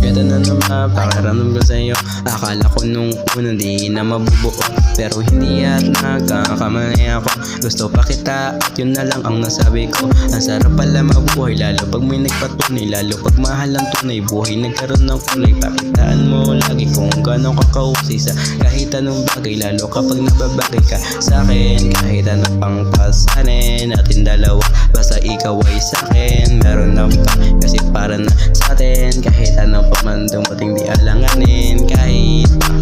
Ganda na naman pakiramdam ko sa'yo. Akala ko nung una di na mabubuo, pero hindi at nagkakamali ako. Gusto pa kita at yun na lang ang nasabi ko. Ang sarap pala mabuhay, lalo pag may nagpatunay, lalo pag mahal ang tunay. Buhay nagkaroon ng kulay, pakitaan mo lagi kung gano'ng kakahusay sa kahit anong bagay. Lalo kapag nababagay ka sa'kin, kahit anong pang pasanin natin dalawa, basta ikaw ay sa'kin. Meron lang pa kasi para na sa'tin, kahit anong paman dumating di alanganin. Kahit pa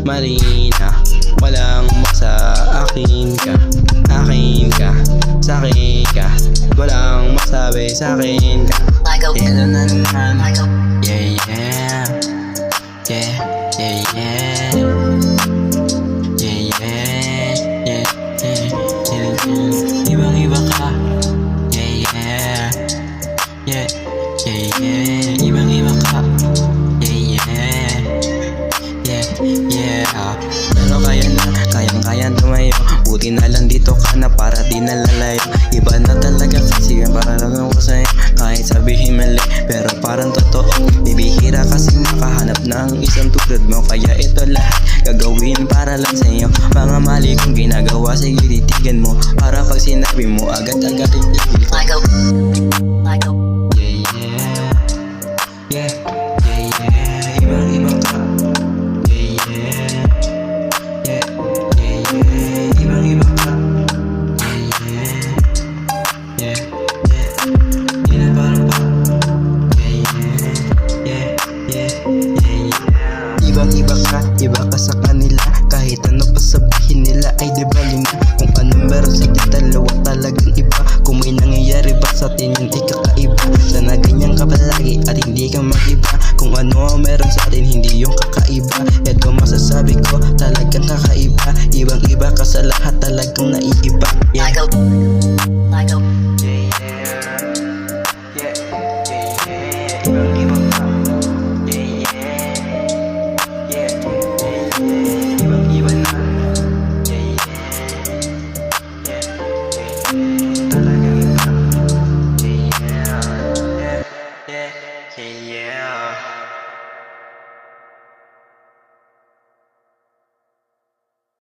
mali na, walang masa. Akin ka, sa'kin ka, walang masabi sa'kin ka. Hello na naman, yeah yeah, yeah yeah yeah, yeah yeah, yeah yeah. Ibang iba ka, yeah yeah, yeah yeah yeah. Ibang iba ka, yeah yeah, yeah yeah. Pero kayang tumayo. Buti na lang dito ka na para di nalalayo. Iba na talaga kasi ang pararamdam ko sa'yo. Kahit sabihin mali, pero parang totoo. Bibihira kasi makahanap ng isang tulad mo. Kaya ito lahat gagawin para lang sa'yo. Mga mali kong ginagawa, sige titigan mo. Para pag sinabi mo, agad-agad itigil ko. Yeah, yeah, yeah, yeah. Ibang-iba ka, yeah, yeah, yeah, yeah, yeah. Ibang-iba ka, yeah, yeah, yeah, yeah. Di na parang pa, yeah, yeah, yeah, yeah, yeah. Ibang-iba ka, iba ka sa kanila. Kahit ano pa sabihin nila ay di bali na. Kung ano meron sa ating dalawa talagang iba. Kung may nangyayari ba sa atin yun ay kakaiba. Sana ganyan ka palagi at hindi ka mag-iba. Kung ano ang meron sa atin hindi yung kakaiba. Ito masasabi ko talagang kakaiba. Ibang-iba ka sa lahat talagang naiiba, yeah.